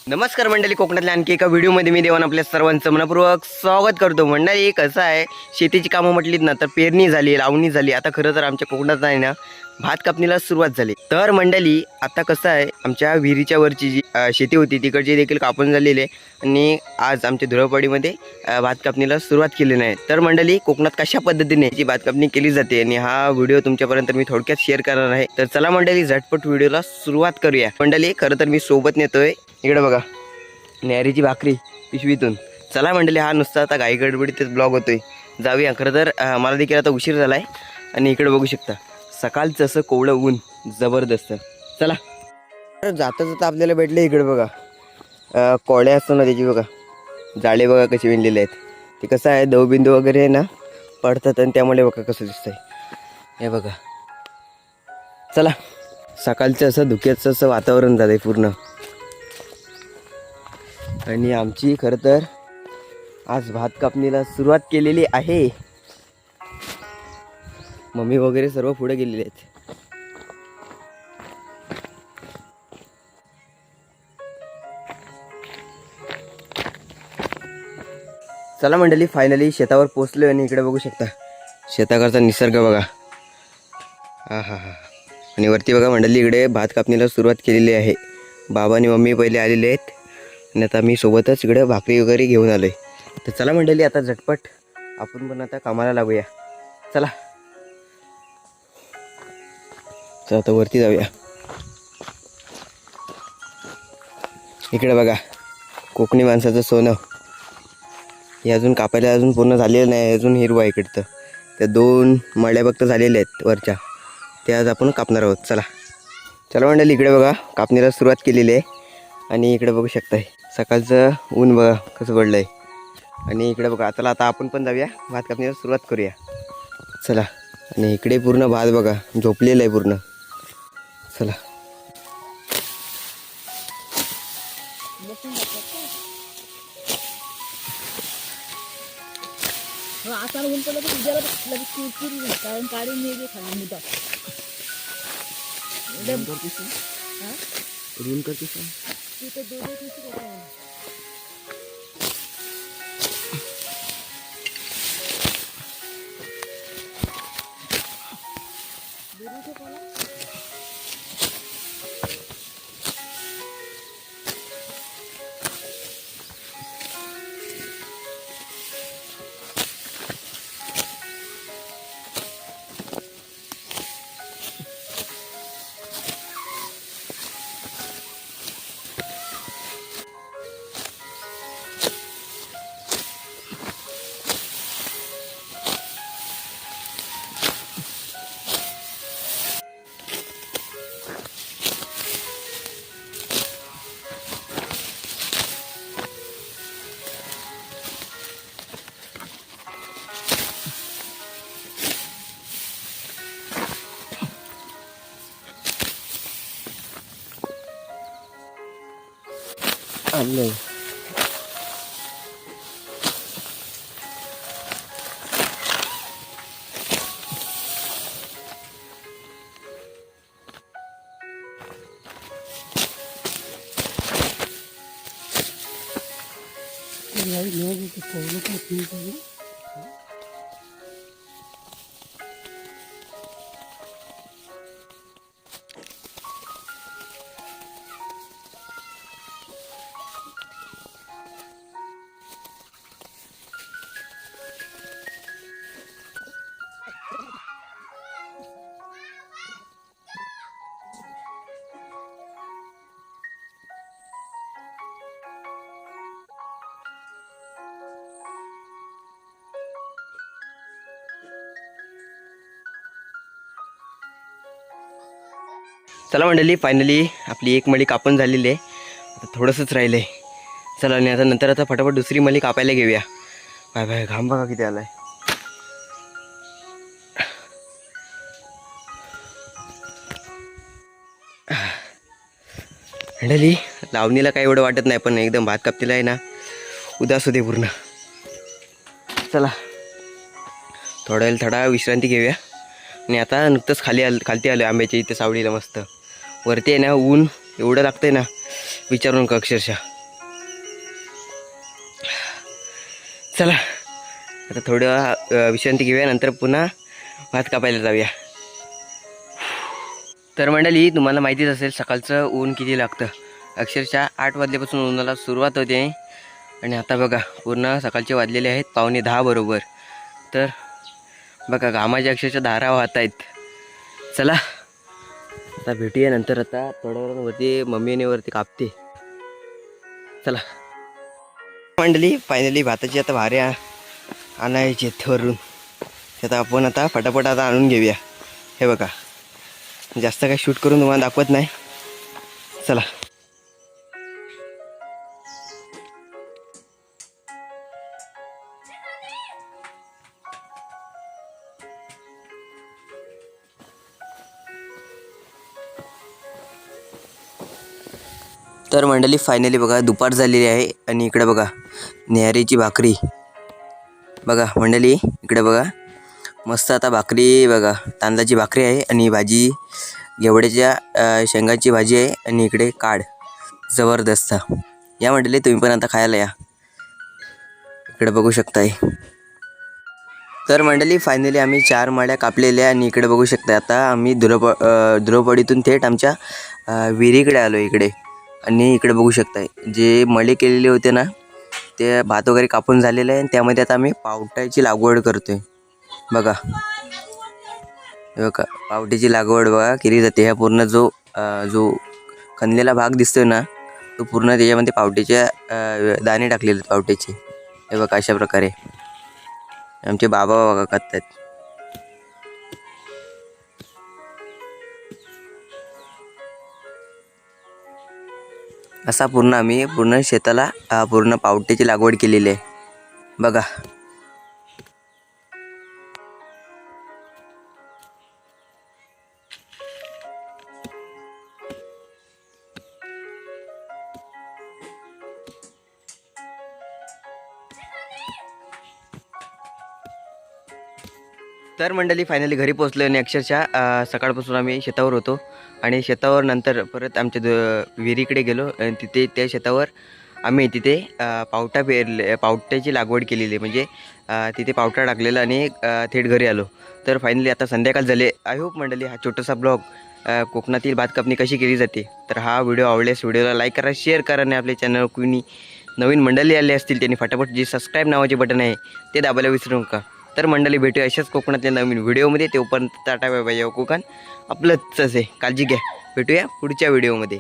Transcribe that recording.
नमस्कार मंडळी, कोकणातल्या आणखी एका व्हिडिओमध्ये मी देवान आपल्या सर्वांचं मनपूर्वक स्वागत करतो. मंडळी कसं आहे, शेतीची कामं म्हटलीत ना तर पेरणी झाली, लावणी झाली. आता खरं तर आमच्या कोकणात आहे ना भात कापणीला सुरुवात झाली. तर मंडळी आता कसं आहे, आमच्या विहिरीच्या वरची जी शेती होती तिकडची देखील कापून झालेली आहे आणि आज आमच्या धुळपाडीमध्ये भात कापणीला सुरुवात केलेली आहे. तर मंडळी कोकणात कशा पद्धतीने जी भात कापणी केली जाते आणि हा व्हिडिओ तुमच्यापर्यंत मी थोडक्यात शेअर करणार आहे. तर चला मंडळी झटपट व्हिडिओला सुरुवात करूया. मंडळी खरं तर मी सोबत नेतोय, इकडे बघा न्यारीची भाकरी पिशवीतून. चला मंडळी, हा नुसता आता घाई गडबडीतच ब्लॉग होतोय, जाऊया. खरं तर मला देखील आता उशीर झाला आहे आणि इकडे बघू शकता सकाळचं असं कोवळं ऊन जबरदस्त. चला जाता जाता आपल्याला भेटले इकडे बघा कोळ्या असतो ना त्याची बघा जाळे बघा कसे विणलेले आहेत. ते कसं आहे दवबिंदू वगैरे आहे ना पडतात आणि त्यामुळे बघा कसं दिसतंय हे बघा. चला सकाळचं असं धुक्याचं असं वातावरण झालंय पूर्ण. आणि आमची खरं तर आज भात कापणीला सुरुवात केलेली आहे. मम्मी वगैरे सर्व पुढे गेलेले आहेत. चला मंडळी, फायनली शेतावर पोचलोय आणि इकडे बघू शकता शेताकडचा निसर्ग बघा. हा हा हा. आणि वरती बघा मंडळी इकडे भात कापणीला सुरुवात केलेली आहे. बाबा आणि मम्मी पहिले आलेले आहेत आणि आता मी सोबतच इकडे भाकरी वगैरे घेऊन आलोय. तर चला मंडळी आता झटपट आपण पण आता कामाला लागूया. चला चला आता वरती जाऊया. इकडे बघा कोकणी माणसाचं सोनं, हे अजून कापायला अजून पूर्ण झालेलं नाही, अजून हिरवा इकडचं. त्या 2 मळ्या फक्त झालेल्या आहेत वरच्या, त्या आज आपण कापणार आहोत. चला चला मंडळी इकडे बघा कापणीला सुरुवात केलेली आहे आणि इकडे बघू शकताय सकाळचं ऊन बघा कसं पडलं आहे. आणि इकडे बघा चला आता आपण पण जाऊया भात कापणीला सुरुवात करूया. चला. आणि इकडे पूर्ण भात बघा झोपलेलं आहे पूर्ण. चला आता ऊन पडलं तर उद्याला लगेच कारण काढून मी खाणार मुद्दा ऊन करतेस तिथं दूध आणलंय. चला मंडळी, फायनली आपली एक मळी कापून झालेली आहे. आता थोडंसंच राहिलं आहे. चला आणि आता नंतर आता फटाफट दुसरी मळी कापायला घेऊया. बाय बाय, घाम बघा किती आलाय. मंडळी लावणीला काही एवढं वाटत नाही, पण एकदम भात कापतीला आहे ना उदास होते पूर्ण. चला थोडा विश्रांती घेऊया. आणि आता नुकतंच खालती आलो आंब्याच्या इथे सावलीला मस्त. वरती आहे ना ऊन एवढं लागतंय ना विचारून का अक्षरशः. चला आता थोडं विश्रांती घेऊया, नंतर पुन्हा भात कापायला जाऊया. तर मंडळी तुम्हाला माहितीच असेल सकाळचं ऊन किती लागतं. अक्षरशः 8 वाजल्यापासून उन्हाला सुरुवात होते आणि आता बघा पूर्ण सकाळचे वाजलेले आहेत 9:45 बरोबर. तर बघा घामाच्या अक्षरशः धारा वाहत आहेत. चला आता भेटूया नंतर. आता थोड्या वेळावरती मम्मीने वरती कापते. चला मंडळी फायनली भाताची आता भारे आणायची वरून. आता आपण आता फटाफट आता आणून घेऊया. हे बघा जास्त काही शूट करून तुम्हाला दाखवत नाही. चला तर मंडळी फायनली बघा दुपार झालेली आहे आणि इकडे बघा न्याहारीची भाकरी. बघा मंडळी इकडे बघा मस्त आता भाकरी बघा तांदळाची भाकरी आहे आणि भाजी घेवड्याच्या शेंगाची भाजी आहे आणि इकडे काढ जबरदस्त. या मंडळी तुम्ही पण आता खायला या. इकडे बघू शकताय. तर मंडळी फायनली आम्ही 4 माळ्या कापलेल्या आणि इकडे बघू शकता आता आम्ही धुरोपडीतून थेट आमच्या विहिरीकडे आलो इकडे. आणि इकडे बघू शकताय जे मळे केलेले होते ना ते भात वगैरे कापून झालेलं आहे आणि त्यामध्ये आता आम्ही पावट्याची लागवड करतोय. बघा हे बघा पावट्याची लागवड बघा केली जाते. ह्या पूर्ण जो खणलेला भाग दिसतोय ना तो पूर्ण त्याच्यामध्ये पावट्याच्या दाणे टाकलेले आहेत पावट्याचे. हे बघा अशा प्रकारे आमचे बाबा बघा करतात. असा पूर्ण आम्ही पूर्ण शेताला पूर्ण पावट्याची लागवड केलेली आहे. बघा तर मंडळी फायनली घरी पोहोचलो आणि अक्षरशः सकाळपासून आम्ही शेतावर होतो आणि शेतावर नंतर परत आमच्या विहिरीकडे गेलो आणि तिथे त्या शेतावर आम्ही तिथे पावट्याची लागवड केलेली म्हणजे तिथे पावटा टाकलेला आणि थेट घरी आलो. तर फायनली आता संध्याकाळ झाले. आय होप मंडळी हा छोटासा ब्लॉग कोकणातील भात कापणी कशी केली जाते तर हा व्हिडिओ आवडल्यास व्हिडिओला लाईक करा, शेअर करा आणि आपल्या चॅनलवर कुणी नवीन मंडळी आले असतील त्यांनी फटाफट जे सबस्क्राईब नावाचे बटन आहे ते दाबायला विसरू नका. तर मंडळी भेटूया अशाच कोकणातल्या नवीन व्हिडिओमध्ये. तोपर्यंत टाटा बाय बाय. कोकण आपलंच आहे. काळजी घ्या. भेटूया पुढच्या व्हिडिओमध्ये.